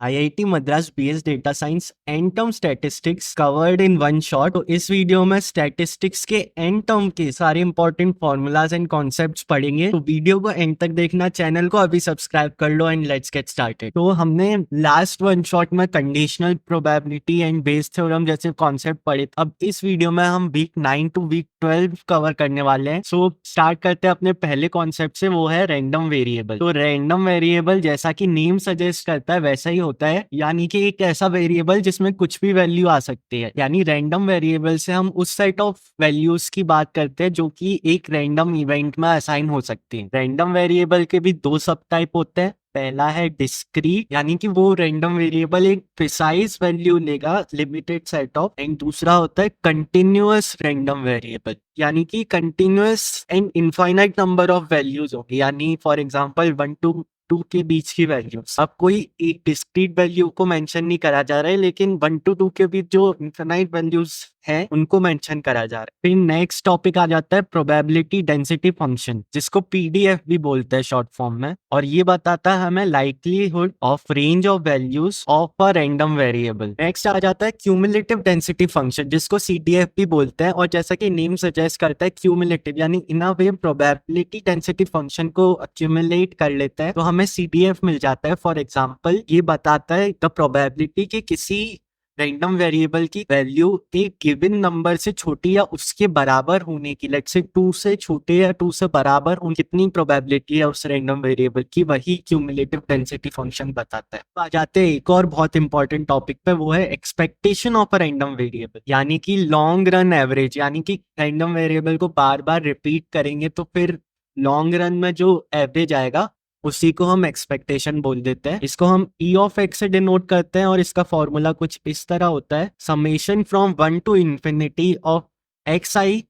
IIT Madras BS data science and term statistics covered in one shot. तो इस video में statistics के and term के सारे इंपॉर्टेंट फॉर्मूलाज एंड कॉन्सेप्ट्स पढ़ेंगे। तो वीडियो को एंड तक देखना, चैनल को अभी सब्सक्राइब कर लो एंड लेट्स गेट स्टार्टेड। तो हमने लास्ट वन शॉट में conditional probability and Bayes theorem जैसे कॉन्सेप्ट पढ़े। अब इस वीडियो में हम वीक 9 टू वीक 12 कवर करने वाले हैं। सो स्टार्ट करते हैं अपने पहले कॉन्सेप्ट से, वो है रैंडम वेरिएबल। तो रैंडम वेरिएबल जैसा कि नेम सजेस्ट करता है वैसा ही होता है, यानी कि एक ऐसा वेरिएबल जिसमें कुछ भी वैल्यू आ सकती है। यानी रैंडम वेरिएबल से हम उस सेट ऑफ वैल्यूज की बात करते हैं जो कि एक रैंडम इवेंट में असाइन हो सकती है। रैंडम वेरिएबल के भी दो सब टाइप होते हैं। पहला है डिस्क्रीट, यानी कि वो रैंडम वेरिएबल एक प्रिसाइज वैल्यू लेगा लिमिटेड सेट ऑफ, एंड दूसरा होता है कंटिन्यूअस रैंडम वेरिएबल, यानी कि continuous and infinite number of values होगी। यानी फॉर एग्जांपल 1 to 2 के बीच की वैल्यूज। अब कोई एक डिस्क्रीट वैल्यू को मेंशन नहीं करा जा रहा है, लेकिन 1 to 2 के बीच जो इनफाइनाइट वैल्यूज हैं उनको मेंशन करा जा रहा है। फिर नेक्स्ट टॉपिक आ जाता है प्रोबेबिलिटी डेंसिटी फंक्शन, जिसको पीडीएफ भी बोलते हैं शॉर्ट फॉर्म में, और ये बताता है हमें likelihood of range of values of a random variable. Next आ जाता है क्यूमुलेटिव डेंसिटी फंक्शन, जिसको सीडीएफ भी बोलते हैं, और जैसा कि नेम सजेस्ट करता है क्यूमुलेटिव, यानी इन अ वे प्रोबेबिलिटी डेंसिटी फंक्शन को अक्यूमुलेट कर लेता है तो हमें सीडीएफ मिल जाता है। फॉर एग्जांपल ये बताता है द प्रोबेबिलिटी कि किसी रैंडम वेरिएबल की वैल्यू एक गिवन नंबर से छोटी या उसके बराबर होने की, लेट्स से 2 से छोटे या 2 से बराबर उन कितनी प्रोबेबिलिटी है उस रैंडम वेरिएबल की, वही क्यूमुलेटिव डेंसिटी फंक्शन बताता है। तो आ जाते हैं एक और बहुत इंपॉर्टेंट टॉपिक पे, वो है expectation of a random variable, यानी कि लॉन्ग रन एवरेज। यानी कि रैंडम वेरिएबल को बार बार रिपीट करेंगे तो फिर लॉन्ग रन में जो एवरेज आएगा उसी को हम एक्सपेक्टेशन बोल देते हैं। इसको हम ई ऑफ एक्स से डिनोट करते हैं, और इसका फॉर्मूला कुछ इस तरह होता है, summation from 1 to infinity of x i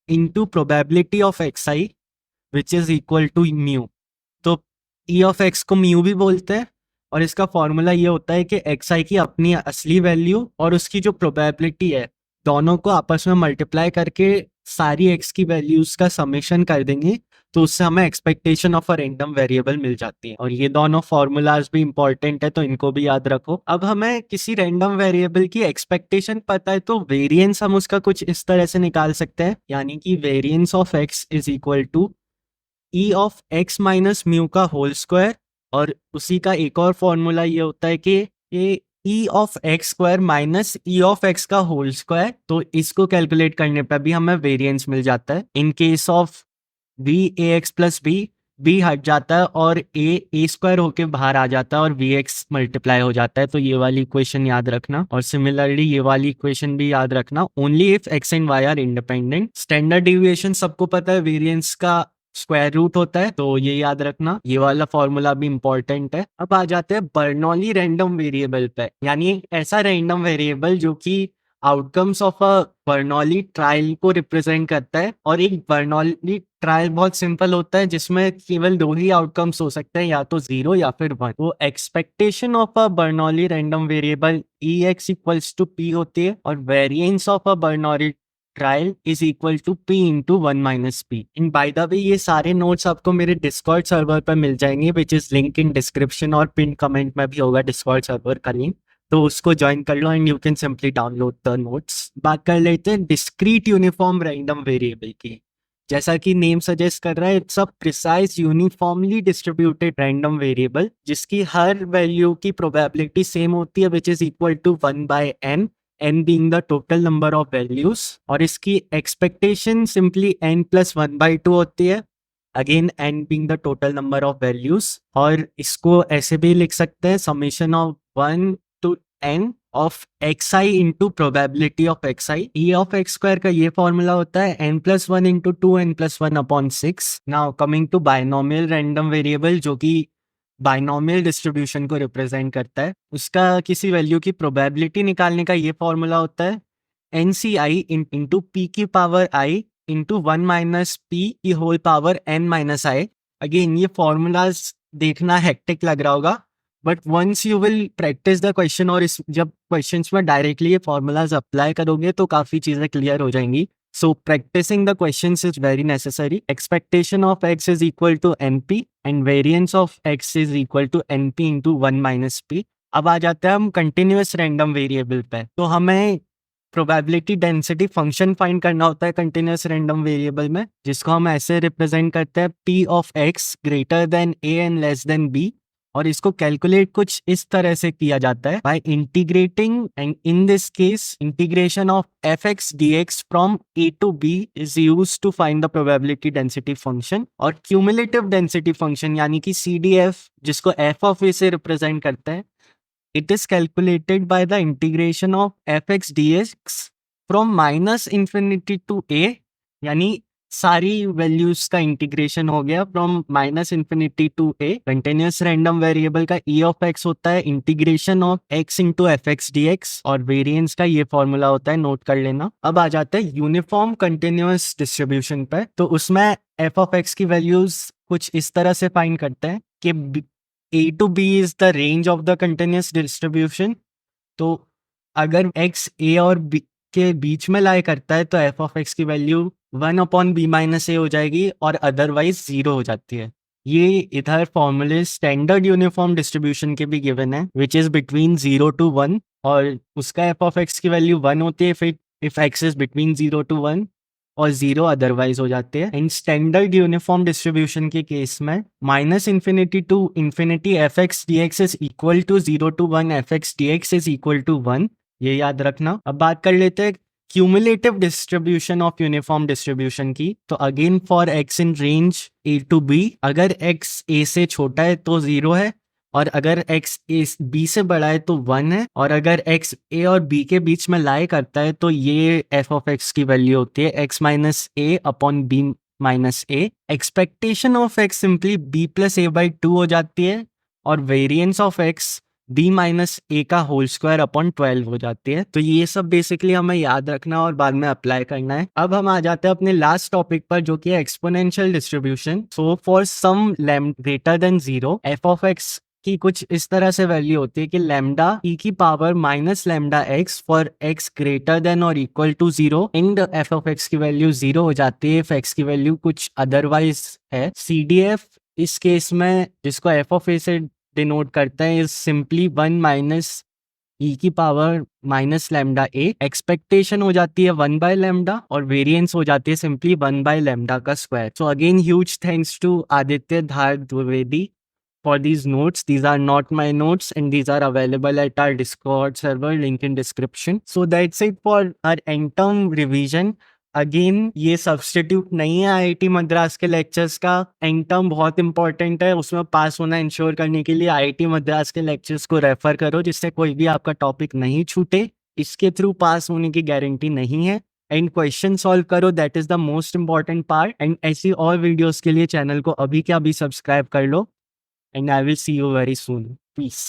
into probability of x i which is equal to mu. तो ई ऑफ एक्स को म्यू भी बोलते हैं, और इसका फॉर्मूला ये होता है कि एक्स आई की अपनी असली वैल्यू और उसकी जो प्रोबेबिलिटी है दोनों को आपस में मल्टीप्लाई करके सारी एक्स की वैल्यूज का समेशन कर देंगे, तो उससे हमें expectation of a random variable मिल जाती है। और ये दोनों फॉर्मूलाज भी इंपॉर्टेंट है, तो इनको भी याद रखो। अब हमें किसी रैंडम वेरिएबल की एक्सपेक्टेशन पता है तो वेरिएंस हम उसका कुछ इस तरह से निकाल सकते हैं, यानी कि variance of x is equal to E of x minus mu का होल स्क्वायर, और उसी का एक और फॉर्मूला ये होता है कि ये ई of x square minus E of x का होल स्क्वायर। तो इसको कैलकुलेट करने पर भी हमें वेरिएंस मिल जाता है। In case of V a x plus b हट जाता है और ए स्क्वायर होके बाहर आ जाता है और वी एक्स मल्टीप्लाई हो जाता है। तो ये वाली इक्वेशन याद रखना, और सिमिलरली ये वाली इक्वेशन भी याद रखना, only if x and y are independent. Standard deviation सबको पता है वेरिएंस का स्क्वायर रूट होता है, तो ये याद रखना, ये वाला फॉर्मूला भी इंपॉर्टेंट है। अब आ जाते हैं बर्नौली रैंडम वेरिएबल पे, यानी ऐसा रैंडम वेरिएबल जो कि outcomes of a Bernoulli trial को रिप्रेजेंट करता है। और एक बर्नौली ट्रायल बहुत सिंपल होता है, जिसमें केवल दो ही आउटकम्स हो सकते हैं, या तो 0 या फिर 1। तो expectation of a Bernoulli random variable E x equals to p होती है, और variance of a Bernoulli trial is equal to p into 1 minus p. In by the way ये सारे नोट्स आपको मेरे डिस्कॉर्ड सर्वर पर मिल जाएंगे, which is link in description, और पिन कमेंट में भी होगा डिस्कॉर्ड सर्वर का लिंक, तो उसको ज्वाइन कर लो and you can simply download the notes. बात कर लेते हैं डिस्क्रीट यूनिफॉर्म रैंडम वेरिएबल की। जैसा कि नेम सजेस्ट कर रहा है, it's a precise uniformly distributed random variable जिसकी हर वैल्यू की प्रोबेबिलिटी सेम होती है, which is equal to 1 by n, n being the total number of values, और इसकी expectation simply n plus 1 by 2 होती है, again n being the total number of values। और इसको ऐसे भी लिख सकते हैं, summation of 1 to n of x i into probability of x i. E of x square का ये फॉर्मूला होता है n plus 1 into 2n plus 1 upon 6। Now coming to binomial random variable, जो कि बाइनोमियल डिस्ट्रीब्यूशन को represent करता है, उसका किसी वैल्यू की प्रोबेबिलिटी निकालने का ये फॉर्मूला होता है n C i into p की power i into 1 minus p की whole power n minus i. Again ये फॉर्मूलाज देखना हेक्टिक लग रहा होगा, but once you will practice the question, और इस जब क्वेश्चंस में डायरेक्टली ये फॉर्मूलाज अप्लाई करोगे तो काफ़ी चीज़ें क्लियर हो जाएंगी। So practicing the questions is very necessary. Expectation of x is equal to np and variance of x is equal to np into 1 minus p. अब आ जाते हैं हम कंटिन्यूअस रैंडम वेरिएबल पे। तो हमें प्रोबेबिलिटी डेंसिटी फंक्शन फाइंड करना होता है कंटिन्यूअस रैंडम वेरिएबल में, जिसको हम ऐसे रिप्रेजेंट करते हैं p of x greater than a and less than b। और इसको कैलकुलेट कुछ इस तरह से किया जाता है by integrating, and in this case integration of fx dx from a to b is used to find the probability density function. और क्यूमुलेटिव डेंसिटी फंक्शन यानी कि CDF, जिसको f ऑफ a से रिप्रेजेंट करते हैं, it is calculated by the integration of fx dx from minus infinity to a, यानी सारी values का इंटीग्रेशन हो गया from minus infinity to a. Continuous random variable का e ऑफ x होता है integration of x into f x d x, और variance का ये फॉर्मूला होता है, नोट कर लेना। अब आ जाता है यूनिफॉर्म कंटिन्यूअस डिस्ट्रीब्यूशन पे। तो उसमें एफ ऑफ एक्स की वैल्यूज कुछ इस तरह से फाइंड करते हैं कि a to b is the range of the continuous distribution। तो अगर x a और b के बीच में लाई करता है तो f of x की वैल्यू 1/b माइनस a हो जाएगी और अदरवाइज 0 हो जाती है। ये इधर फॉर्मूले स्टैंडर्ड यूनिफॉर्म डिस्ट्रीब्यूशन के भी गिवन है, विच इज बिटवीन 0 to 1, और उसका f of x की वैल्यू 1 होती है फिर if x is between 0 to 1, और 0 अदरवाइज हो जाते हैं। इन स्टैंडर्ड यूनिफॉर्म डिस्ट्रीब्यूशन के केस में minus infinity to infinity f x d x is equal to 0 to 1 f x d x is equal to 1, ये याद रखना। अब बात कर लेते हैं cumulative distribution of uniform distribution की। तो again for x in range a to b, अगर x a से छोटा है तो 0 है, और अगर x b से बड़ा है तो 1 है, और अगर x a और b के बीच में लाई करता है तो ये f ऑफ x की वैल्यू होती है x minus a upon b minus a। Expectation of x simply b plus a by 2 हो जाती है, और variance of x b minus a का होल स्क्वायर अपॉन 12 हो जाती है। तो ये सब बेसिकली हमें याद रखना और बाद में अप्लाई करना है। अब हम आ जाते हैं अपने लास्ट टॉपिक पर, जो कि है exponential distribution. So for some greater than 0 f of x की कुछ इस तरह से वैल्यू होती है कि लैम्डा e की power minus lambda x for x greater than और equal to 0, and f of x की वैल्यू 0 हो जाती है इफ एक्स की वैल्यू कुछ अदरवाइज है। CDF इस केस में, जिसको एफ ऑफ ए से डिनोट करता है, इज सिंपली 1 माइनस e की पावर माइनस लैम्डा ए। एक्सपेक्टेशन हो जाती है 1 बाय लैम्डा, और वेरिएंस हो जाती है सिंपली 1 बाय लैम्डा का square. So again huge thanks to Aditya Dhar Dwivedi for these notes. These are not my notes, and these are available at our Discord server, link in description. So that's it for our end term revision. Again ये substitute नहीं है IIT Madras के lectures का। And term बहुत important है, उसमें पास होना ensure करने के लिए IIT मद्रास के लेक्चर्स को रेफर करो, जिससे कोई भी आपका टॉपिक नहीं छूटे। इसके थ्रू पास होने की गारंटी नहीं है। एंड क्वेश्चन सॉल्व करो, that is the most important part. And ऐसी और वीडियोस के लिए चैनल को अभी क्या अभी सब्सक्राइब कर लो, and I will see you very soon. Peace.